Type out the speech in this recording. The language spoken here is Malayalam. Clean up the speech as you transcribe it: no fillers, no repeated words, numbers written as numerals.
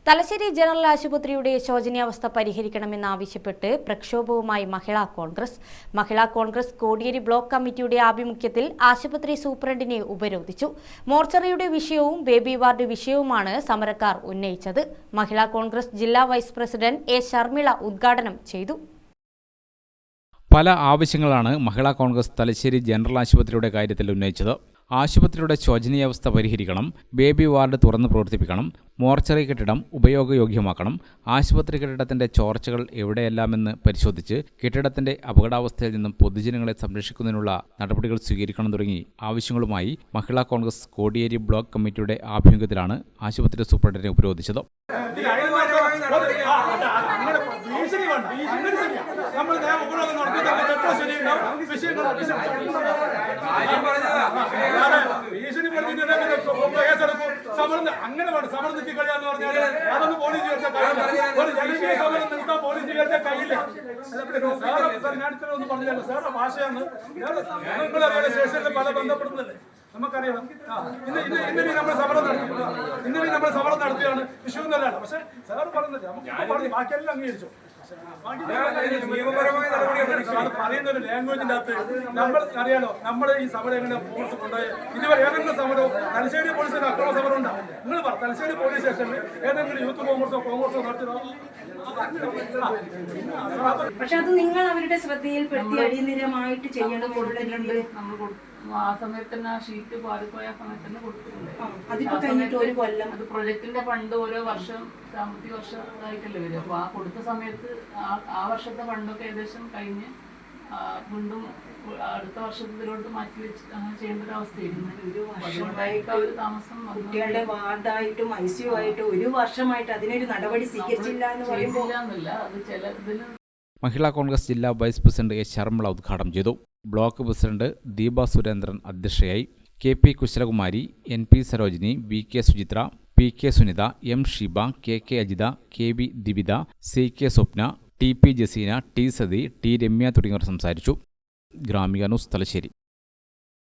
തലശ്ശേരി ജനറൽ ആശുപത്രിയുടെ ശോചനീയാവസ്ഥ പരിഹരിക്കണമെന്നാവശ്യപ്പെട്ട് പ്രക്ഷോഭവുമായി മഹിളാ കോൺഗ്രസ് കോടിയേരി ബ്ലോക്ക് കമ്മിറ്റിയുടെ ആഭിമുഖ്യത്തിൽ ആശുപത്രി സൂപ്രണ്ടിനെ ഉപരോധിച്ചു. മോർച്ചറിയുടെ വിഷയവും ബേബി വാർഡ് വിഷയവുമാണ് സമരക്കാർ ഉന്നയിച്ചത്. മഹിളാ കോൺഗ്രസ് ജില്ലാ വൈസ് പ്രസിഡന്റ് എ ശർമിള ഉദ്ഘാടനം ചെയ്തു. പല ആവശ്യങ്ങളാണ് മഹിളാ കോൺഗ്രസ് തലശ്ശേരി ജനറൽ ആശുപത്രിയുടെ കാര്യത്തിൽ ഉന്നയിച്ചത്. ആശുപത്രിയുടെ ശോചനീയാവസ്ഥ പരിഹരിക്കണം, ബേബി വാർഡ് തുറന്ന് പ്രവർത്തിപ്പിക്കണം, മോർച്ചറി കെട്ടിടം ഉപയോഗയോഗ്യമാക്കണം, ആശുപത്രി കെട്ടിടത്തിന്റെ ചോർച്ചകൾ എവിടെയെല്ലാമെന്ന് പരിശോധിച്ച് കെട്ടിടത്തിന്റെ അപകടാവസ്ഥയിൽ നിന്നും പൊതുജനങ്ങളെ സംരക്ഷിക്കുന്നതിനുള്ള നടപടികൾ സ്വീകരിക്കണം തുടങ്ങി ആവശ്യങ്ങളുമായി മഹിളാ കോൺഗ്രസ് കോടിയേരി ബ്ലോക്ക് കമ്മിറ്റിയുടെ ആഭിമുഖ്യത്തിലാണ് ആശുപത്രി സൂപ്രണ്ടിനെ ഉപരോധിച്ചത്. അങ്ങനെ സമരം നിർത്തി കളിയാന്ന് പറഞ്ഞാൽ അതൊന്നും പോലീസ് വിചാരിച്ച കയ്യില്ല. ഞാനിത്രയൊന്നും പറഞ്ഞില്ല. സാറിന്റെ ഭാഷയാണ്. നിങ്ങളെ സ്റ്റേഷനിൽ പല ബന്ധപ്പെടുന്നതല്ലേ, നമുക്കറിയാം. ഇന്നലെ നമ്മൾ സമരം നടത്തിയാണ് വിഷയമൊന്നല്ലാണ്. പക്ഷെ സാറ് പറഞ്ഞില്ല, നമുക്ക് പറഞ്ഞു ബാക്കിയെല്ലാം അംഗീകരിച്ചു. പറയുന്ന ഒരു ലാംഗ്വേജിന്റെ അകത്ത് നമ്മൾ അറിയാലോ, നമ്മൾ ഈ സമരം എങ്ങനെ പോലീസ് കൊണ്ടുപോയി ഇതുവരെ ഏതെങ്കിലും സമരവും തലശ്ശേരി പോലീസിന്റെ അക്രമ സമരം ഉണ്ടാവും. നിങ്ങൾ പറ, തലശ്ശേരി പോലീസ് സ്റ്റേഷനിൽ ഏതെങ്കിലും യൂത്ത് കോൺഗ്രസോ നടത്തിയതോ? പക്ഷെ അത് നിങ്ങൾ അവരുടെ ശ്രദ്ധയിൽപ്പെടുത്തി അടിയന്തരമായിട്ട് ചെയ്യണം. ആ സമയത്ത് തന്നെ ആ ഷീറ്റ് പാടിപ്പോയ സമയത്ത് തന്നെ കൊടുത്തിട്ടുണ്ട്. അതിപ്പോ കഴിഞ്ഞിട്ട് ഒരു കൊല്ലം. അത് പ്രൊജക്ടിന്റെ ഫണ്ട് ഓരോ വർഷം സാമ്പത്തിക വർഷമായിട്ടല്ലേ വരും. അപ്പൊ ആ കൊടുത്ത സമയത്ത് ആ വർഷത്തെ ഫണ്ടൊക്കെ ഏകദേശം കഴിഞ്ഞ് വീണ്ടും അടുത്ത വർഷത്തിലോട്ട് മാറ്റി വെച്ച് അങ്ങനെ ചെയ്യേണ്ട ഒരു അവസ്ഥയായിരുന്നു. കുട്ടികളുടെ വാർഡായിട്ടും ICU ആയിട്ടും ഒരു വർഷമായിട്ട് അതിനൊരു നടപടി സ്വീകരിച്ചില്ല എന്ന് പറയുമ്പോൾ അത് ചില ഇതിന് മഹിളാ കോൺഗ്രസ് ജില്ലാ വൈസ് പ്രസിഡന്റ് എ ശർമിള ഉദ്ഘാടനം ചെയ്തു. ബ്ലോക്ക് പ്രസിഡന്റ് ദീപ സുരേന്ദ്രൻ അധ്യക്ഷയായി. KP Kushalakumari, NP Sarojini, VK Suchitra, PK Sunitha, M Sheeba, KK Ajitha, KB Divitha, CK സ്വപ്ന, TP Jaseena, T sati, T Ramya തുടങ്ങിയവർ സംസാരിച്ചു. ഗ്രാമിക ന്യൂസ് തലശ്ശേരി.